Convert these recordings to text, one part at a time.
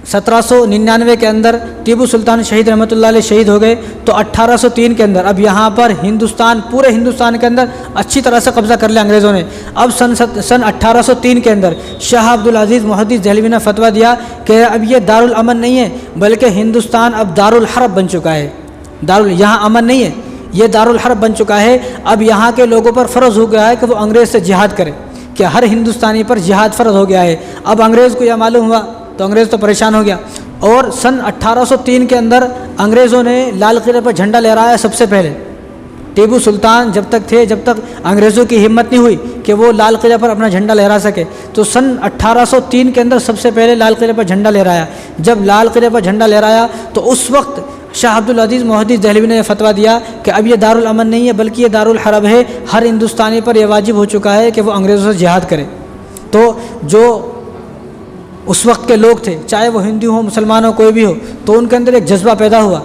1799 کے اندر ٹیپو سلطان شہید رحمۃ اللہ علیہ شہید ہو گئے، تو 1803 کے اندر اب یہاں پر پورے ہندوستان کے اندر اچھی طرح سے قبضہ کر لیا انگریزوں نے۔ اب سن 1803 کے اندر شاہ عبدالعزیز محدث دہلوی نے فتویٰ دیا کہ اب یہ دارالامن نہیں ہے بلکہ ہندوستان اب دارالحرب بن چکا ہے۔ یہاں امن نہیں ہے، یہ دارالحرب بن چکا ہے۔ اب یہاں کے لوگوں پر فرض ہو گیا ہے کہ وہ انگریز سے جہاد کرے، کہ ہر ہندوستانی پر جہاد فرض ہو گیا ہے۔ اب انگریز کو یہ معلوم ہوا تو انگریز تو پریشان ہو گیا، اور سن 1803 کے اندر انگریزوں نے لال قلعے پر جھنڈا لہرایا سب سے پہلے۔ ٹیپو سلطان جب تک انگریزوں کی ہمت نہیں ہوئی کہ وہ لال قلعے پر اپنا جھنڈا لہرا سکے، تو سن 1803 کے اندر سب سے پہلے لال قلعے پر جھنڈا لہرایا۔ جب لال قلعے پر جھنڈا لہرایا تو اس وقت شاہ عبدالعزیز محدث دہلوی نے فتویٰ دیا کہ اب یہ دارالامن نہیں ہے بلکہ یہ دارالحرب ہے، ہر ہندوستانی پر یہ واجب ہو چکا ہے کہ وہ انگریزوں سے جہاد کرے۔ تو جو اس وقت کے لوگ تھے، چاہے وہ ہندو ہوں مسلمان ہو کوئی بھی ہو، تو ان کے اندر ایک جذبہ پیدا ہوا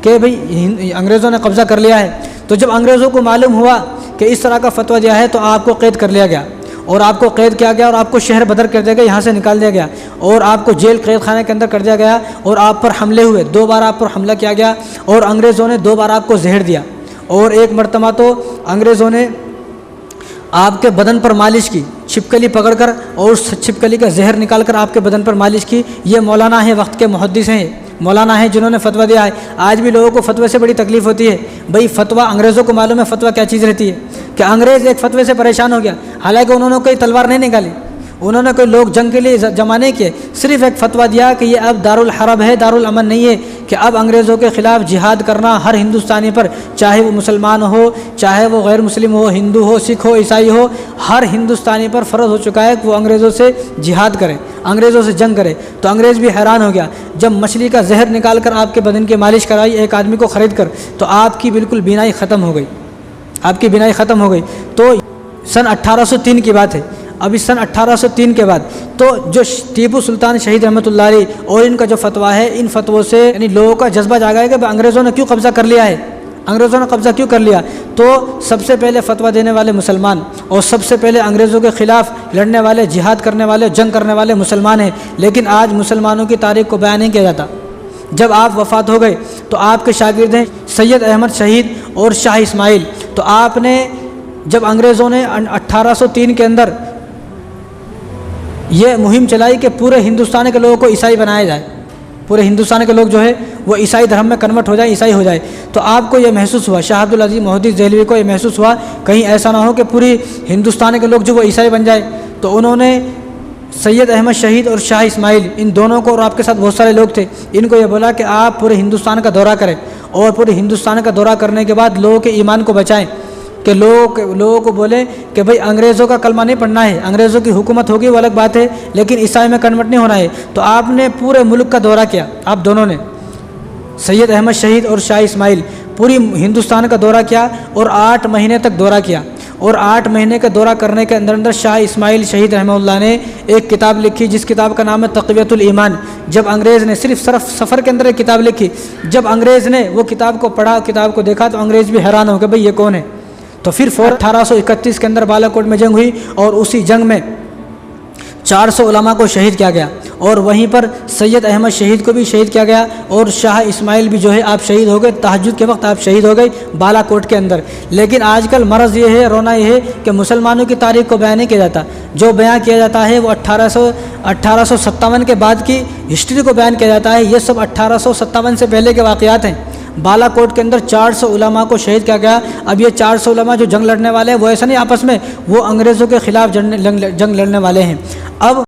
کہ بھئی انگریزوں نے قبضہ کر لیا ہے۔ تو جب انگریزوں کو معلوم ہوا کہ اس طرح کا فتویٰ دیا ہے تو آپ کو قید کر لیا گیا، اور آپ کو قید کیا گیا، اور آپ کو شہر بدر کر دیا گیا، یہاں سے نکال دیا گیا، اور آپ کو جیل قید خانے کے اندر کر دیا گیا، اور آپ پر حملے ہوئے، 2 بار آپ پر حملہ کیا گیا، اور انگریزوں نے 2 بار آپ کو زہر دیا، اور ایک مرتبہ تو انگریزوں نے آپ کے بدن پر مالش کی، چھپکلی پکڑ کر اور اس چھپکلی کا زہر نکال کر آپ کے بدن پر مالش کی۔ یہ مولانا ہیں، وقت کے محدث ہیں، مولانا ہیں جنہوں نے فتویٰ دیا ہے۔ آج بھی لوگوں کو فتوے سے بڑی تکلیف ہوتی ہے، بھئی فتویٰ انگریزوں کو معلوم ہے فتویٰ کیا چیز رہتی ہے، کہ انگریز ایک فتوے سے پریشان ہو گیا، حالانکہ انہوں نے کوئی تلوار نہیں نکالی، انہوں نے کوئی لوگ جنگ کے لیے جمع نہیں کیے، صرف ایک فتویٰ دیا کہ یہ اب دارالحرب ہے، دارالامن نہیں ہے، کہ اب انگریزوں کے خلاف جہاد کرنا ہر ہندوستانی پر، چاہے وہ مسلمان ہو، چاہے وہ غیر مسلم ہو، ہندو ہو، سکھ ہو، عیسائی ہو، ہر ہندوستانی پر فرض ہو چکا ہے کہ وہ انگریزوں سے جہاد کرے، انگریزوں سے جنگ کرے۔ تو انگریز بھی حیران ہو گیا، جب مچھلی کا زہر نکال کر آپ کے بدن کی مالش کرائی ایک آدمی کو خرید کر، تو آپ کی بالکل بینائی ختم ہو گئی، آپ کی بینائی ختم ہو گئی۔ تو سن 1803 کی بات ہے۔ اب اس سن 1803 کے بعد تو جو ٹیپو سلطان شہید رحمۃ اللہ علیہ اور ان کا جو فتویٰ ہے، ان فتووں سے یعنی لوگوں کا جذبہ جاگا ہے کہ انگریزوں نے کیوں قبضہ کر لیا ہے، انگریزوں نے قبضہ کیوں کر لیا۔ تو سب سے پہلے فتویٰ دینے والے مسلمان، اور سب سے پہلے انگریزوں کے خلاف لڑنے والے، جہاد کرنے والے، جنگ کرنے والے مسلمان ہیں۔ لیکن آج مسلمانوں کی تاریخ کو بیان نہیں کیا جاتا۔ جب آپ وفات ہو گئے تو آپ کے شاگرد ہیں سید احمد شہید اور شاہ اسماعیل، تو آپ نے جب انگریزوں نے 1803 کے اندر یہ مہم چلائی کہ پورے ہندوستان کے لوگوں کو عیسائی بنایا جائے، پورے ہندوستان کے لوگ جو ہے وہ عیسائی دھرم میں کنورٹ ہو جائے، عیسائی ہو جائے، تو آپ کو یہ محسوس ہوا، شاہ عبدالعزیز محدث دہلوی کو یہ محسوس ہوا کہیں ایسا نہ ہو کہ پوری ہندوستان کے لوگ جو وہ عیسائی بن جائے۔ تو انہوں نے سید احمد شہید اور شاہ اسماعیل، ان دونوں کو، اور آپ کے ساتھ بہت سارے لوگ تھے، ان کو یہ بولا کہ آپ پورے ہندوستان کا دورہ کریں، اور پورے ہندوستان کا دورہ کرنے کے بعد لوگوں کے ایمان کو بچائیں، کہ لوگوں کو بولیں کہ بھئی انگریزوں کا کلمہ نہیں پڑھنا ہے، انگریزوں کی حکومت ہوگی وہ الگ بات ہے، لیکن عیسائی میں کنورٹ نہیں ہونا ہے۔ تو آپ نے پورے ملک کا دورہ کیا، آپ دونوں نے، سید احمد شہید اور شاہ اسماعیل، پوری ہندوستان کا دورہ کیا، اور 8 مہینے تک دورہ کیا۔ اور 8 مہینے کا دورہ کرنے کے اندر شاہ اسماعیل شہید رحمہ اللہ نے ایک کتاب لکھی جس کتاب کا نام ہے تقویۃ الایمان۔ جب انگریز نے صرف سفر کے اندر ایک کتاب لکھی، جب انگریز نے وہ کتاب کو پڑھا، کتاب کو دیکھا، تو انگریز بھی حیران ہو گئے بھئی یہ کون ہے۔ تو پھر 1831 کے اندر بالا کوٹ میں جنگ ہوئی، اور اسی جنگ میں 400 علماء کو شہید کیا گیا، اور وہیں پر سید احمد شہید کو بھی شہید کیا گیا، اور شاہ اسماعیل بھی جو ہے آپ شہید ہو گئے، تہجد کے وقت آپ شہید ہو گئے بالا کوٹ کے اندر۔ لیکن آج کل مرض یہ ہے، رونا یہ ہے کہ مسلمانوں کی تاریخ کو بیان نہیں کیا جاتا، جو بیان کیا جاتا ہے وہ 1857 کے بعد کی ہسٹری کو بیان کیا جاتا ہے۔ یہ سب 1857 سے پہلے کے واقعات ہیں۔ بالا کوٹ کے اندر 400 علماء کو شہید کیا گیا۔ اب یہ 400 علماء جو جنگ لڑنے والے ہیں وہ ایسا نہیں آپس میں، وہ انگریزوں کے خلاف جنگ لڑنے والے ہیں۔ اب